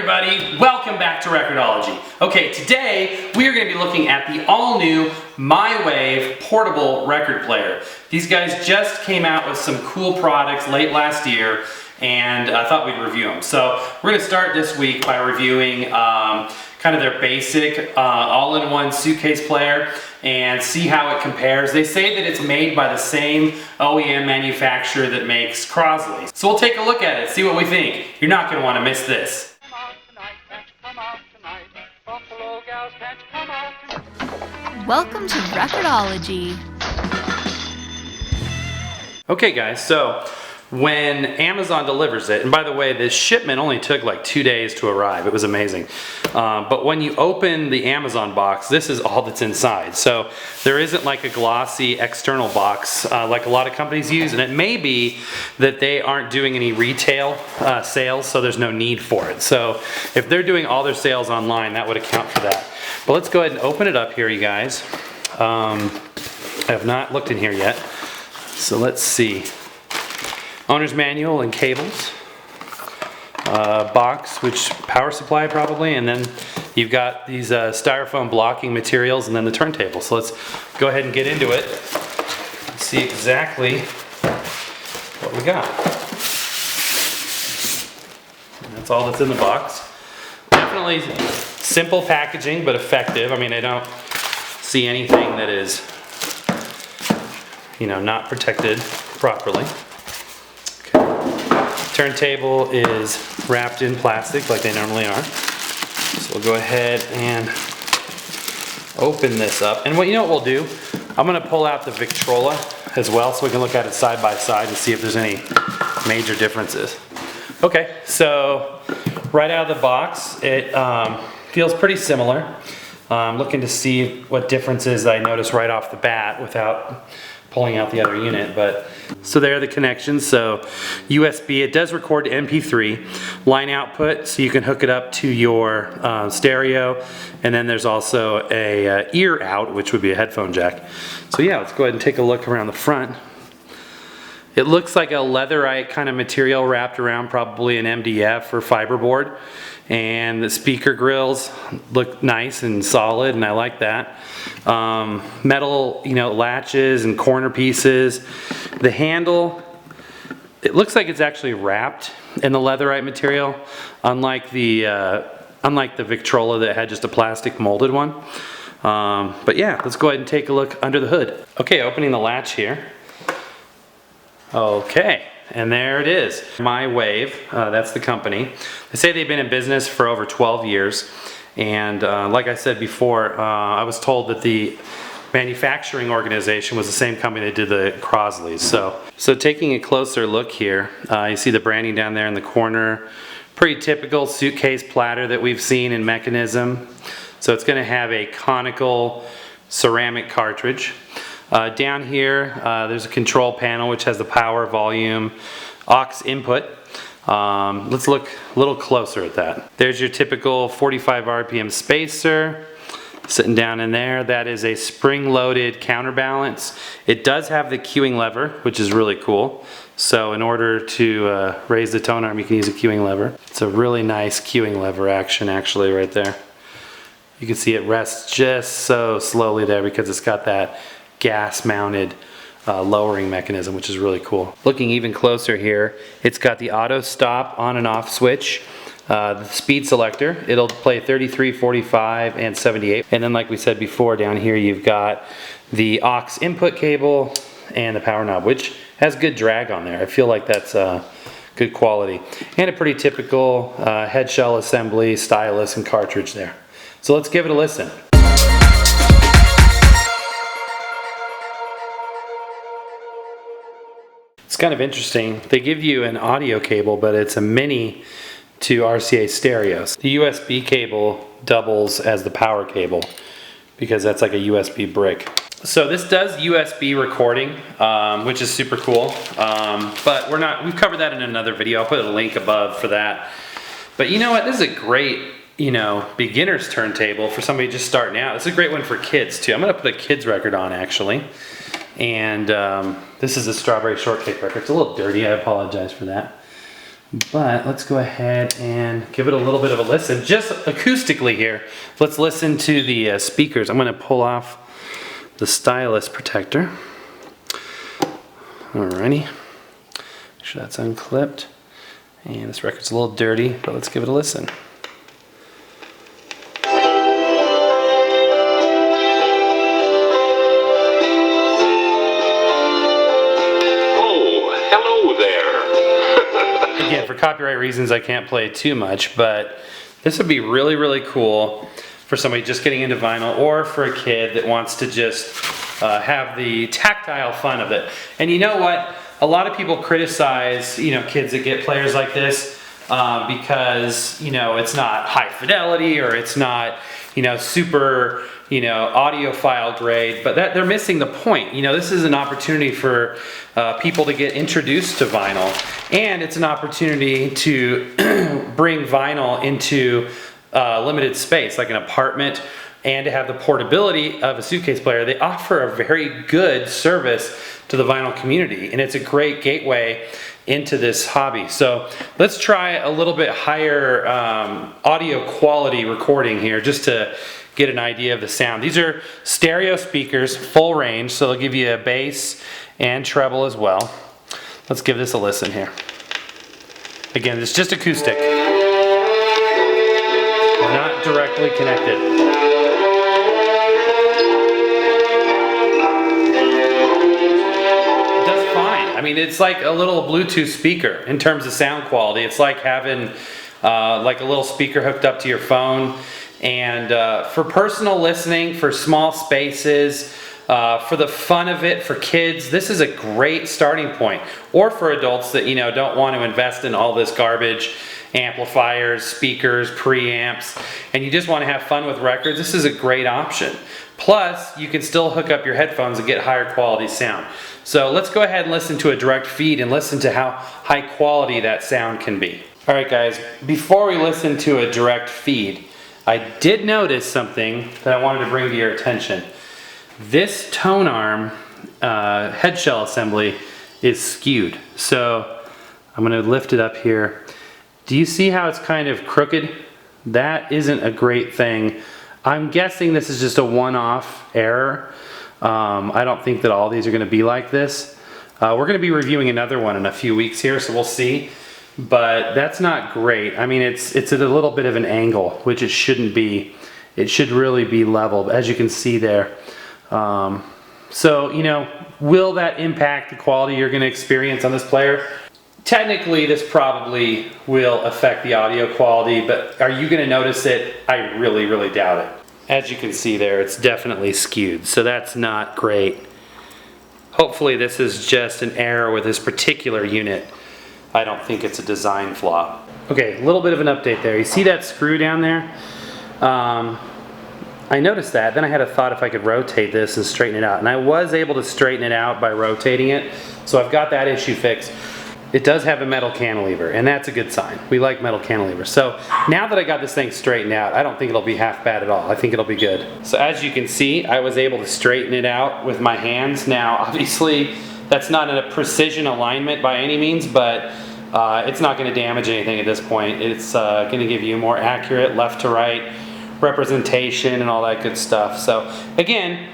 everybody, welcome back to Record-ology. Okay, today we are going to be looking at the all-new MyWave portable record player. These guys just came out with some cool products late last year, and I thought we'd review them. So we're going to start this week by reviewing kind of their basic all-in-one suitcase player and see how it compares. They say that it's made by the same OEM manufacturer that makes Crosley. So we'll take a look at it, see what we think. You're not going to want to miss this. Welcome to Record-ology. Okay guys, so when Amazon delivers it, and by the way, this shipment only took like 2 days to arrive. It was amazing. But when you open the Amazon box, this is all that's inside. So there isn't like a glossy external box like a lot of companies use, and it may be that they aren't doing any retail sales, so there's no need for it. So if they're doing all their sales online, that would account for that. But let's go ahead and open it up here, you guys. I have not looked in here yet, so let's see. Owner's manual and cables, box, which power supply probably, and then you've got these styrofoam blocking materials and then the turntable. So let's go ahead and get into it and see exactly what we got. And that's all that's in the box. Definitely simple packaging, but effective. I mean, I don't see anything that is, you know, not protected properly. Turntable is wrapped in plastic like they normally are. So we'll go ahead and open this up. And you know what we'll do? I'm going to pull out the Victrola as well so we can look at it side by side and see if there's any major differences. Okay, so right out of the box, it feels pretty similar. I'm looking to see what differences I notice right off the bat without pulling out the other unit. But so there are the connections. So USB, it does record to MP3, line output, so you can hook it up to your stereo, and then there's also a ear out, which would be a headphone jack. So yeah, let's go ahead and take a look around the front. It looks like a leatherite kind of material wrapped around probably an MDF or fiberboard, and the speaker grills look nice and solid, and I like that. Metal, you know, latches and corner pieces. The handle, it looks like it's actually wrapped in the leatherite material, unlike the Victrola that had just a plastic molded one. But yeah, let's go ahead and take a look under the hood. Okay, opening the latch here. Okay, and there it is. MyWave, that's the company. They say they've been in business for over 12 years. And like I said before, I was told that the manufacturing organization was the same company that did the Crosleys. So taking a closer look here, you see the branding down there in the corner. Pretty typical suitcase platter that we've seen in mechanism. So it's going to have a conical ceramic cartridge. Down here, there's a control panel which has the power, volume, aux input. Let's look a little closer at that. There's your typical 45 RPM spacer sitting down in there. That is a spring-loaded counterbalance. It does have the cueing lever, which is really cool. So in order to raise the tone arm, you can use a cueing lever. It's a really nice cueing lever action actually right there. You can see it rests just so slowly there because it's got that gas-mounted lowering mechanism, which is really cool. Looking even closer here, it's got the auto stop on and off switch, the speed selector. It'll play 33, 45, and 78. And then like we said before, down here you've got the aux input cable and the power knob, which has good drag on there. I feel like that's good quality. And a pretty typical head shell assembly, stylus, and cartridge there. So let's give it a listen. It's kind of interesting. They give you an audio cable, but it's a mini to RCA stereos. The USB cable doubles as the power cable because that's like a USB brick. So this does USB recording, which is super cool. But we've covered that in another video. I'll put a link above for that. But you know what? This is a great, you know, beginner's turntable for somebody just starting out. It's a great one for kids too. I'm gonna put a kids record on actually. And this is a strawberry shortcake record. It's a little dirty, I apologize for that. But let's go ahead and give it a little bit of a listen, just acoustically here. Let's listen to the speakers. I'm going to pull off the stylus protector. Alrighty, make sure that's unclipped. And this record's a little dirty, but let's give it a listen. Again, for copyright reasons, I can't play it too much, but this would be really, really cool for somebody just getting into vinyl, or for a kid that wants to just have the tactile fun of it. And you know what? A lot of people criticize, kids that get players like this because, it's not high fidelity, or it's not, super, audiophile grade, but they're missing the point. This is an opportunity for people to get introduced to vinyl, and it's an opportunity to bring vinyl into limited space, like an apartment, and to have the portability of a suitcase player. They offer a very good service to the vinyl community, and it's a great gateway into this hobby. So let's try a little bit higher audio quality recording here, just to get an idea of the sound. These are stereo speakers, full range, so they'll give you a bass and treble as well. Let's give this a listen here. Again, it's just acoustic, not directly connected. It does fine. I mean, it's like a little Bluetooth speaker in terms of sound quality. It's like having like a little speaker hooked up to your phone. And for personal listening, for small spaces, for the fun of it, for kids, this is a great starting point. Or for adults that don't want to invest in all this garbage, amplifiers, speakers, preamps, and you just want to have fun with records, this is a great option. Plus, you can still hook up your headphones and get higher quality sound. So let's go ahead and listen to a direct feed and listen to how high quality that sound can be. Alright guys, before we listen to a direct feed, I did notice something that I wanted to bring to your attention. This tone arm head shell assembly is skewed. So I'm going to lift it up here. Do you see how it's kind of crooked? That isn't a great thing. I'm guessing this is just a one-off error. I don't think that all these are going to be like this. We're going to be reviewing another one in a few weeks here, so we'll see. But that's not great. I mean, it's at a little bit of an angle, which it shouldn't be. It should really be level, as you can see there. So, will that impact the quality you're going to experience on this player? Technically, this probably will affect the audio quality, but are you going to notice it? I really, really doubt it. As you can see there, it's definitely skewed, so that's not great. Hopefully this is just an error with this particular unit. I don't think it's a design flaw. Okay, a little bit of an update there. You see that screw down there? I noticed that, then I had a thought if I could rotate this and straighten it out. And I was able to straighten it out by rotating it, so I've got that issue fixed. It does have a metal cantilever, and that's a good sign. We like metal cantilevers. So now that I got this thing straightened out, I don't think it'll be half bad at all. I think it'll be good. So as you can see, I was able to straighten it out with my hands. Now, obviously, that's not a precision alignment by any means, but it's not going to damage anything at this point. It's going to give you a more accurate left to right representation and all that good stuff. So again,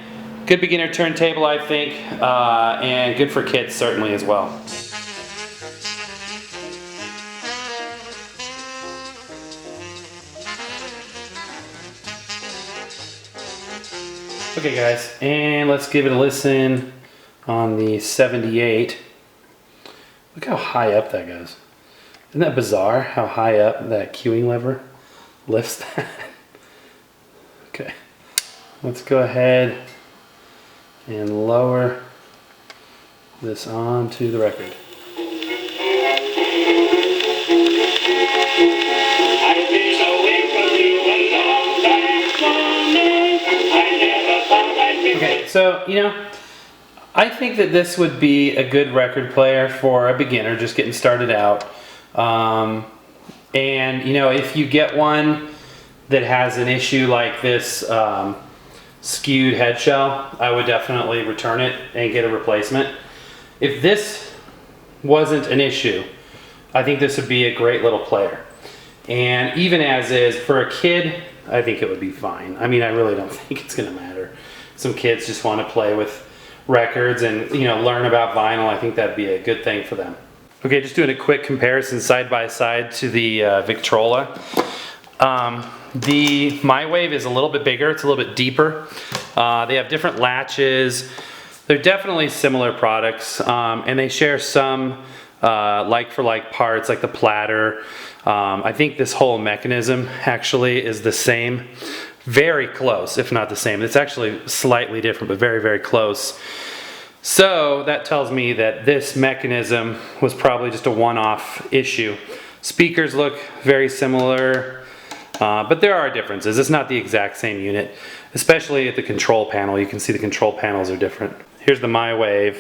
good beginner turntable, I think, and good for kids certainly as well. Okay guys, and let's give it a listen on the 78. Look how high up that goes. Isn't that bizarre how high up that cueing lever lifts that? Okay, let's go ahead and lower this onto the record. Okay, so, I think that this would be a good record player for a beginner just getting started out. And, if you get one that has an issue like this skewed head shell, I would definitely return it and get a replacement. If this wasn't an issue, I think this would be a great little player. And even as is, for a kid, I think it would be fine. I mean, I really don't think it's going to matter. Some kids just want to play with records and, you know, learn about vinyl. I think that'd be a good thing for them. Okay, just doing a quick comparison side by side to the Victrola. The MyWave is a little bit bigger, it's a little bit deeper. They have different latches. They're definitely similar products, and they share some like-for-like parts, like the platter. I think this whole mechanism actually is the same. Very close, if not the same. It's actually slightly different, but very, very close. So that tells me that this mechanism was probably just a one-off issue. Speakers look very similar, but there are differences. It's not the exact same unit, especially at the control panel. You can see the control panels are different. Here's the MyWave,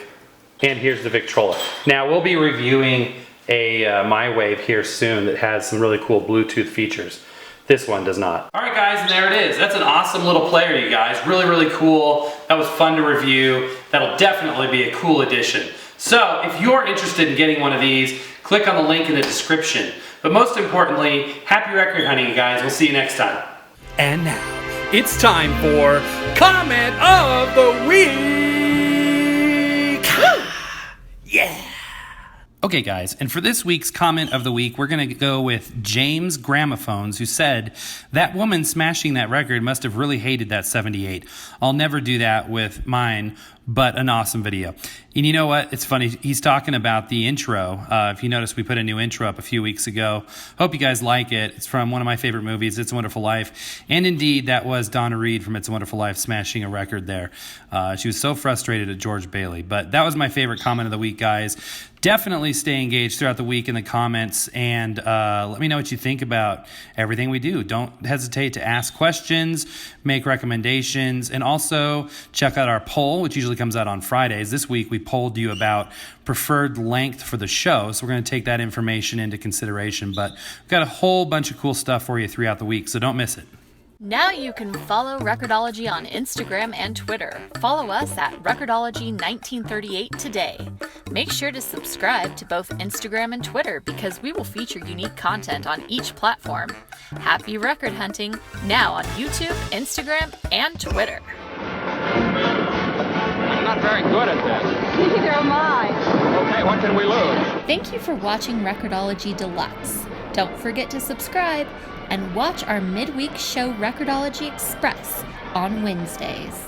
and here's the Victrola. Now we'll be reviewing a MyWave here soon that has some really cool Bluetooth features. This one does not. All right guys, and there it is. That's an awesome little player, you guys. Really, really cool. That was fun to review. That'll definitely be a cool addition. So if you're interested in getting one of these, click on the link in the description. But most importantly, happy record hunting, you guys. We'll see you next time. And now, it's time for Comment of the Week! Yeah! Okay guys, and for this week's comment of the week, we're going to go with James Gramophones, who said, "That woman smashing that record must have really hated that 78. I'll never do that with mine, but an awesome video." And you know what? It's funny. He's talking about the intro. If you notice, we put a new intro up a few weeks ago. Hope you guys like it. It's from one of my favorite movies, It's a Wonderful Life. And indeed, that was Donna Reed from It's a Wonderful Life smashing a record there. She was so frustrated at George Bailey. But that was my favorite comment of the week, guys. Definitely stay engaged throughout the week in the comments, and let me know what you think about everything we do. Don't hesitate to ask questions, make recommendations, and also check out our poll, which usually comes out on Fridays. This week we polled you about preferred length for the show, so we're going to take that information into consideration. But we've got a whole bunch of cool stuff for you throughout the week, so don't miss it. Now you can follow Record-ology on Instagram and Twitter. Follow us at Record-ology 1938 today. Make sure to subscribe to both Instagram and Twitter because we will feature unique content on each platform. Happy record hunting now on YouTube, Instagram, and Twitter. I'm not very good at this. Neither am I. Okay, what can we lose? Thank you for watching Record-ology Deluxe. Don't forget to subscribe and watch our midweek show Record-ology Express on Wednesdays.